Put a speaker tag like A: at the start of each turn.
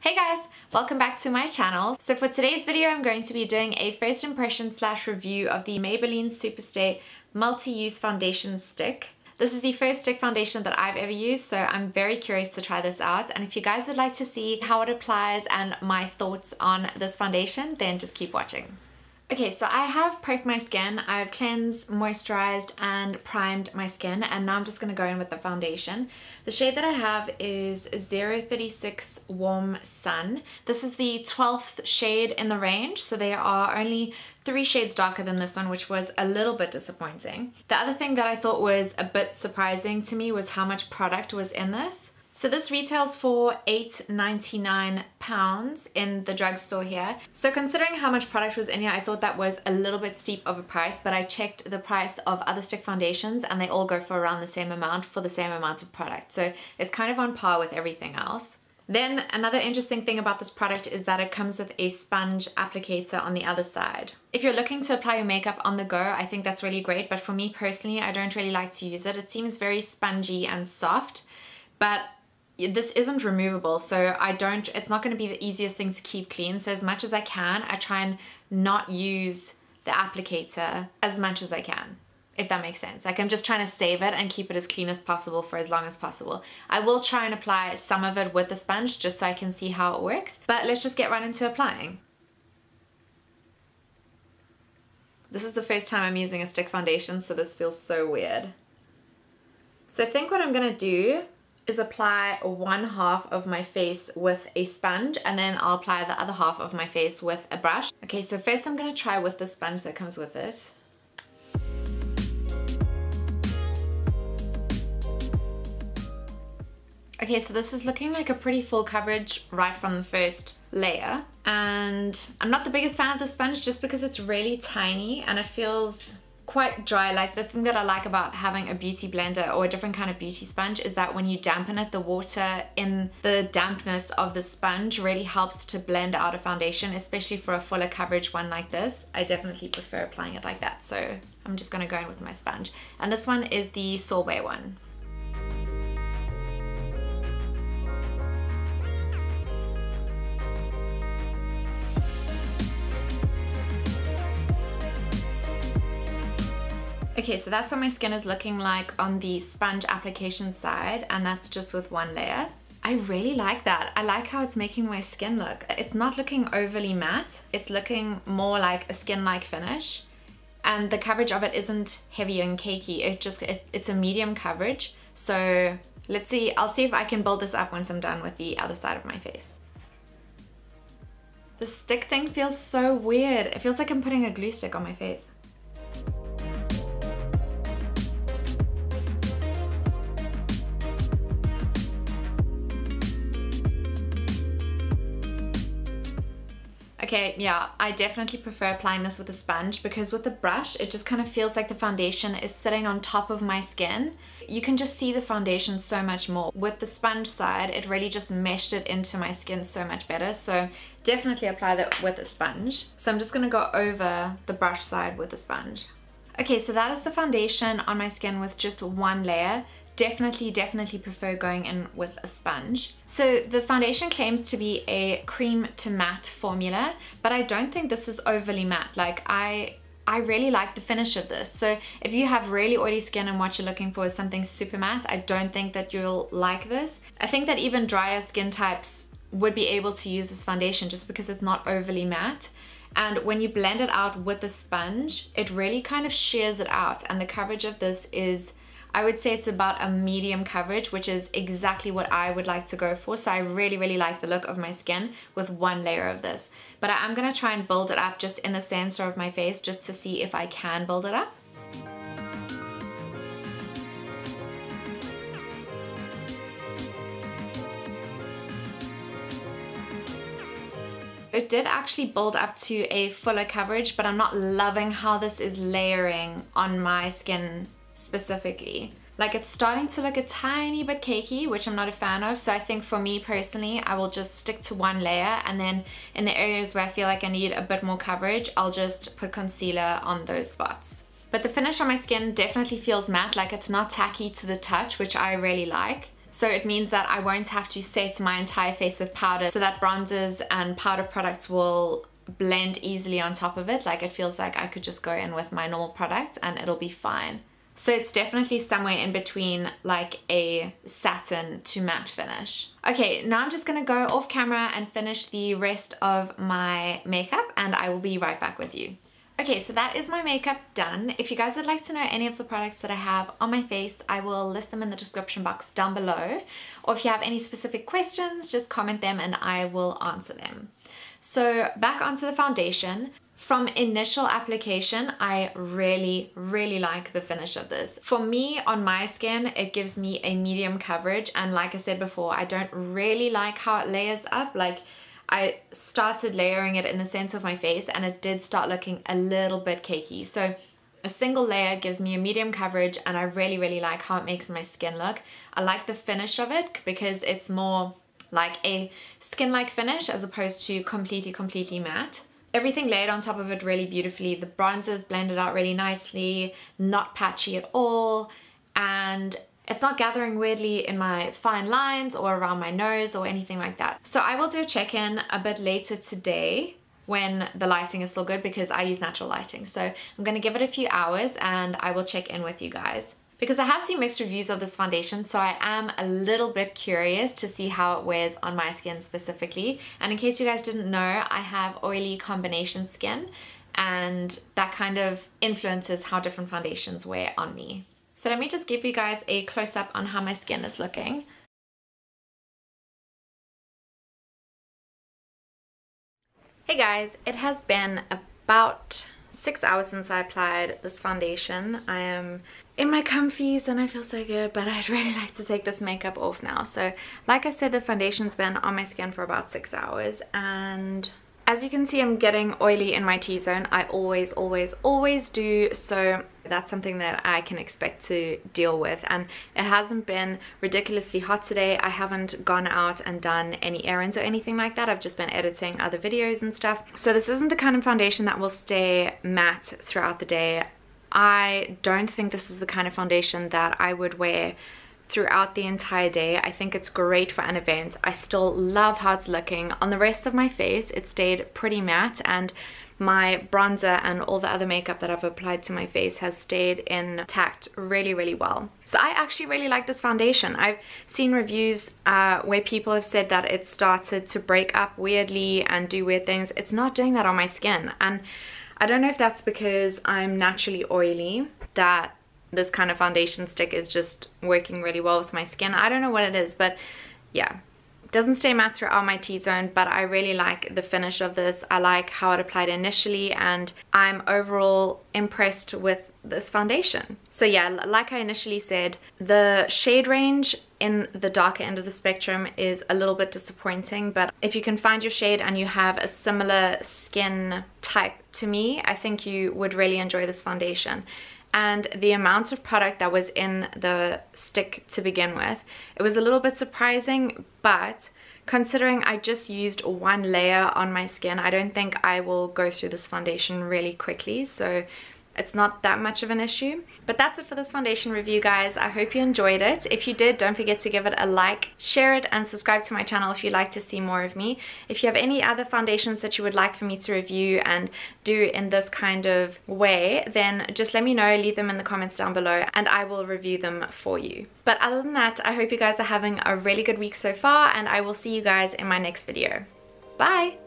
A: Hey guys, welcome back to my channel. So for today's video, I'm going to be doing a first impression / review of the Maybelline SuperStay multi-use foundation stick. This is the first stick foundation that I've ever used, so I'm very curious to try this out. And if you guys would like to see how it applies and my thoughts on this foundation, then just keep watching. Okay, so I have prepped my skin. I've cleansed, moisturized, and primed my skin, and now I'm just going to go in with the foundation. The shade that I have is 036 Warm Sun. This is the 12th shade in the range, so they are only 3 shades darker than this one, which was a little bit disappointing. The other thing that I thought was a bit surprising to me was how much product was in this. So this retails for £8.99 in the drugstore here. So considering how much product was in here, I thought that was a little bit steep of a price, but I checked the price of other stick foundations and they all go for around the same amount for the same amount of product. So it's kind of on par with everything else. Then another interesting thing about this product is that it comes with a sponge applicator on the other side. If you're looking to apply your makeup on the go, I think that's really great, but for me personally, I don't really like to use it. It seems very spongy and soft, but this isn't removable, so it's not going to be the easiest thing to keep clean. So as much as I can, I try and not use the applicator as much as I can, if that makes sense. Like, I'm just trying to save it and keep it as clean as possible for as long as possible. I will try and apply some of it with the sponge just so I can see how it works, but let's just get right into applying. This is the first time I'm using a stick foundation, so this feels so weird. So I think what I'm gonna do is apply one half of my face with a sponge, and then I'll apply the other half of my face with a brush. Okay, so first I'm gonna try with the sponge that comes with it. Okay, so this is looking like a pretty full coverage right from the first layer. And I'm not the biggest fan of the sponge just because it's really tiny and it feels quite dry. Like, the thing that I like about having a beauty blender or a different kind of beauty sponge is that when you dampen it, the water in the dampness of the sponge really helps to blend out a foundation, especially for a fuller coverage one like this. I definitely prefer applying it like that, so I'm just gonna go in with my sponge. And this one is the sorbet one. Okay, so that's what my skin is looking like on the sponge application side, and that's just with one layer. I really like that. I like how it's making my skin look. It's not looking overly matte. It's looking more like a skin-like finish. And the coverage of it isn't heavy and cakey. It's a medium coverage. So let's see, I'll see if I can build this up once I'm done with the other side of my face. The stick thing feels so weird. It feels like I'm putting a glue stick on my face. Okay, yeah, I definitely prefer applying this with a sponge because with the brush, it just kind of feels like the foundation is sitting on top of my skin. You can just see the foundation so much more. With the sponge side, it really just meshed it into my skin so much better. So definitely apply that with a sponge. So I'm just gonna go over the brush side with a sponge. Okay, so that is the foundation on my skin with just one layer. Definitely prefer going in with a sponge. So the foundation claims to be a cream to matte formula, but I don't think this is overly matte. Like, I really like the finish of this. So if you have really oily skin and what you're looking for is something super matte, I don't think that you'll like this. I think that even drier skin types would be able to use this foundation just because it's not overly matte. And when you blend it out with the sponge, it really kind of shears it out, and the coverage of this is, I would say it's about a medium coverage, which is exactly what I would like to go for. So I really like the look of my skin with one layer of this. But I'm gonna try and build it up just in the center of my face just to see if I can build it up. It did actually build up to a fuller coverage, but I'm not loving how this is layering on my skin specifically. Like, it's starting to look a tiny bit cakey, which I'm not a fan of. So I think for me personally, I will just stick to one layer, and then in the areas where I feel like I need a bit more coverage, I'll just put concealer on those spots. But the finish on my skin definitely feels matte, like it's not tacky to the touch, which I really like. So it means that I won't have to set my entire face with powder, so that bronzers and powder products will blend easily on top of it. Like, it feels like I could just go in with my normal product and it'll be fine. So it's definitely somewhere in between like a satin to matte finish. Okay, now I'm just gonna go off camera and finish the rest of my makeup, and I will be right back with you. Okay, so that is my makeup done. If you guys would like to know any of the products that I have on my face, I will list them in the description box down below. Or if you have any specific questions, just comment them and I will answer them. So back onto the foundation. From initial application, I really like the finish of this. For me, on my skin, it gives me a medium coverage, and like I said before, I don't really like how it layers up. Like, I started layering it in the center of my face and it did start looking a little bit cakey. So a single layer gives me a medium coverage, and I really like how it makes my skin look. I like the finish of it because it's more like a skin-like finish as opposed to completely matte. Everything laid on top of it really beautifully. The bronzers blended out really nicely, not patchy at all, and it's not gathering weirdly in my fine lines or around my nose or anything like that. So I will do a check-in a bit later today when the lighting is still good, because I use natural lighting. So I'm gonna give it a few hours and I will check in with you guys. Because I have seen mixed reviews of this foundation, so I am a little bit curious to see how it wears on my skin specifically. And in case you guys didn't know, I have oily combination skin, and that kind of influences how different foundations wear on me. So let me just give you guys a close-up on how my skin is looking. Hey guys, it has been about 6 hours since I applied this foundation. I am in my comfies and I feel so good, but I'd really like to take this makeup off now. So like I said, the foundation's been on my skin for about 6 hours, and as you can see, I'm getting oily in my T-zone. I always do, so that's something that I can expect to deal with. And it hasn't been ridiculously hot today. I haven't gone out and done any errands or anything like that. I've just been editing other videos and stuff. So this isn't the kind of foundation that will stay matte throughout the day. I don't think this is the kind of foundation that I would wear throughout the entire day. I think it's great for an event. I still love how it's looking. On the rest of my face, it stayed pretty matte, and my bronzer and all the other makeup that I've applied to my face has stayed intact really well. So I actually really like this foundation. I've seen reviews where people have said that it started to break up weirdly and do weird things. It's not doing that on my skin, and I don't know if that's because I'm naturally oily, that this kind of foundation stick is just working really well with my skin. I don't know what it is, but yeah, it doesn't stay matte throughout my T-zone, but I really like the finish of this. I like how it applied initially, and I'm overall impressed with this foundation. So yeah, like I initially said, the shade range in the darker end of the spectrum is a little bit disappointing, but if you can find your shade and you have a similar skin type to me, I think you would really enjoy this foundation. And the amount of product that was in the stick to begin with, it was a little bit surprising, but considering I just used one layer on my skin, I don't think I will go through this foundation really quickly, so it's not that much of an issue. But that's it for this foundation review, guys. I hope you enjoyed it. If you did, don't forget to give it a like, share it, and subscribe to my channel if you'd like to see more of me. If you have any other foundations that you would like for me to review and do in this kind of way, then just let me know, leave them in the comments down below, and I will review them for you. But other than that, I hope you guys are having a really good week so far, and I will see you guys in my next video. Bye!